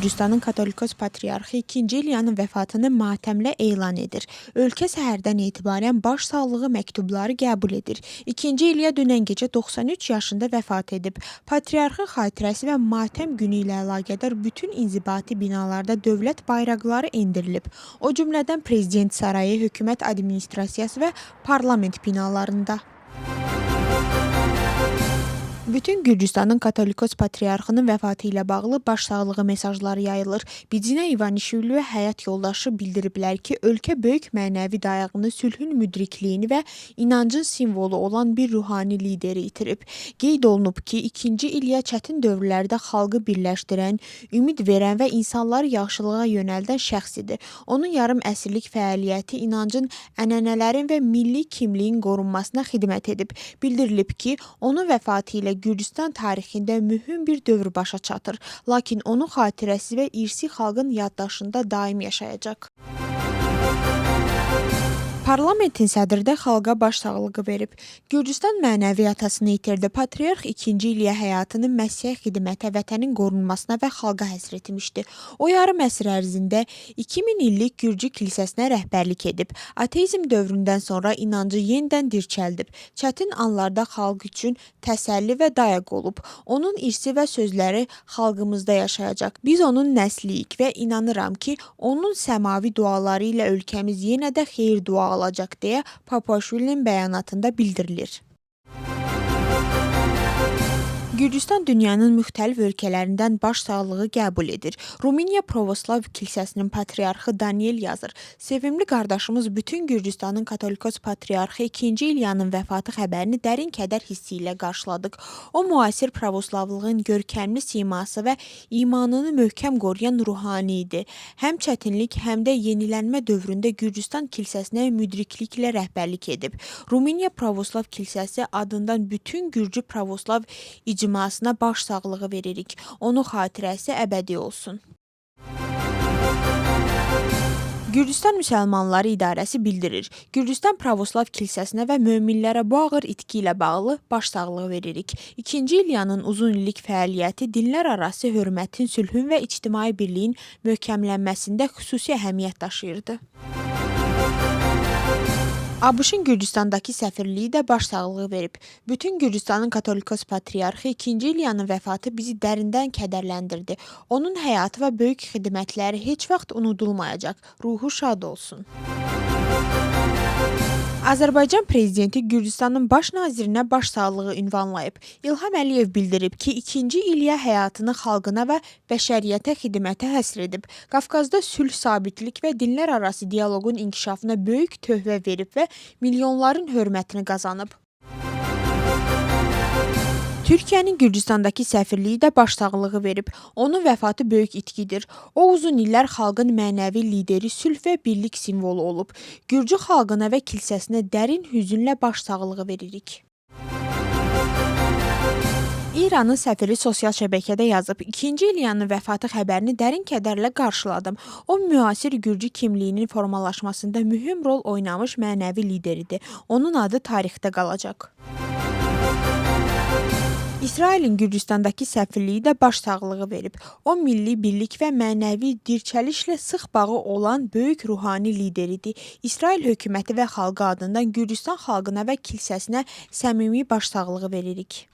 Gürcüstanın Katolikos Patriarxı 2-ci İlyanın vəfatını matəmlə elan edir. Ölkə səhərdən etibarən baş sağlığı məktubları qəbul edir. 2-ci İlya dünən gecə 93 yaşında vəfat edib. Patriarxın xatirəsi və matəm günü ilə əlaqədar bütün inzibati binalarda dövlət bayraqları endirilib. O cümlədən Prezident Sarayı, hökumət administrasiyası və parlament binalarında. Bütün Gürcüstanın Katolikos Patriarxının vəfatı ilə bağlı başsağlığı mesajları yayılır. Bidzinə İvanişvili və həyat yoldaşı bildiriblər ki, ölkə böyük mənəvi dayağını, sülhün müdrikliyini və inancın simvolu olan bir ruhani lideri itirib. Qeyd olunub ki, 2-ci İlya çətin dövrlərdə xalqı birləşdirən, ümid verən və insanları yaxşılığa yönəldən şəxsidir. Onun yarım əsrlik fəaliyyəti inancın, ənənələrin və milli kimliyin qorunmasına xidmət edib. Bildirilib ki, onun vəfatı ilə Gürcüstan tarixində mühüm bir dövr başa çatır. Lakin onun xatirəsi və irsi xalqın yaddaşında daim yaşayacaq. Parlamentin sədri də xalqa başsağlığı verib. Gürcüstan mənəvi atasını itirdi. Patriarx 2-ci İlya həyatını Məsihə xidmətə, vətənin qorunmasına və xalqa həsr etmişdi. O yarım əsr ərzində 2000 illik Gürcü kilsəsinə rəhbərlik edib. Ateizm dövründən sonra inancı yenidən dirçəldib. Çətin anlarda xalq üçün təsəlli və dayaq olub. Onun irsi və sözləri xalqımızda yaşayacaq. Biz onun nəsliyik və inanıram ki, onun səmavi duaları ilə ölkəmiz yenə də xeyir dua alacaq deyə Papaşvilinin bəyanatında bildirilir. Gürcüstan dünyanın müxtəlif ölkələrindən baş sağlığı qəbul edir. Rumıniya Pravoslav Kilsəsinin patriarxı Daniel yazır. Sevimli qardaşımız bütün Gürcüstanın Katolikos Patriarxı 2-ci İlyanın vəfatı xəbərini dərin kədər hissi ilə qarşıladıq. O, müasir pravoslavlığın görkəmli siması və imanını möhkəm qoruyan ruhani idi. Həm çətinlik, həm də yenilənmə dövründə Gürcüstan kilsəsinə müdrikliklə rəhbərlik edib. Rumıniya Pravoslav Kilsəsi adından bütün Gürcü Pravoslav icmasına baş sağlığı veririk. Onun xatirəsi əbədi olsun. Gürcüstan Müsəlmanları İdarəsi bildirir. Gürcüstan Pravoslav Kilsəsinə və möminlərə bu ağır itki ilə bağlı baş sağlığı veririk. 2-ci İlyanın uzun illik fəaliyyəti dinlər arası hörmətin, sülhün və ictimai birliyin möhkəmlənməsində xüsusi əhəmiyyət daşıyırdı. ABŞ-ın Gürcüstandakı səfirliyi də baş sağlığı verib. Bütün Gürcüstanın Katolikos Patriarxı 2-ci İlyanın vəfatı bizi dərindən kədərləndirdi. Onun həyatı və böyük xidmətləri heç vaxt unudulmayacaq. Ruhu şad olsun. Azərbaycan Prezidenti Gürcüstanın baş nazirinə baş sağlığı ünvanlayıb. İlham Əliyev bildirib ki, 2-ci İlya həyatını xalqına və bəşəriyyətə xidmətə həsr edib. Qafqazda sülh, sabitlik və dinlər arası dialoqun inkişafına böyük töhfə verib və milyonların hörmətini qazanıb. Türkiyənin Gürcüstandakı səfirliyi də baş sağlığı verib. Onun vəfatı böyük itkidir. O, uzun illər xalqın mənəvi lideri, sülh və birlik simvolu olub. Gürcü xalqına və kilsəsinə dərin hüzünlə baş sağlığı veririk. İranın səfiri sosial şəbəkədə yazıb, 2-ci İlyanın vəfatı xəbərini dərin kədərlə qarşıladım. O, müasir Gürcü kimliyinin formalaşmasında mühüm rol oynamış mənəvi lideridir. Onun adı tarixdə qalacaq. İsrailin Gürcüstandakı səfirliyi də baş sağlığı verib. O, milli birlik və mənəvi dirçəlişlə sıx bağı olan böyük ruhani lideridir. İsrail hökuməti və xalqı adından Gürcüstan xalqına və kilsəsinə səmimi baş sağlığı veririk.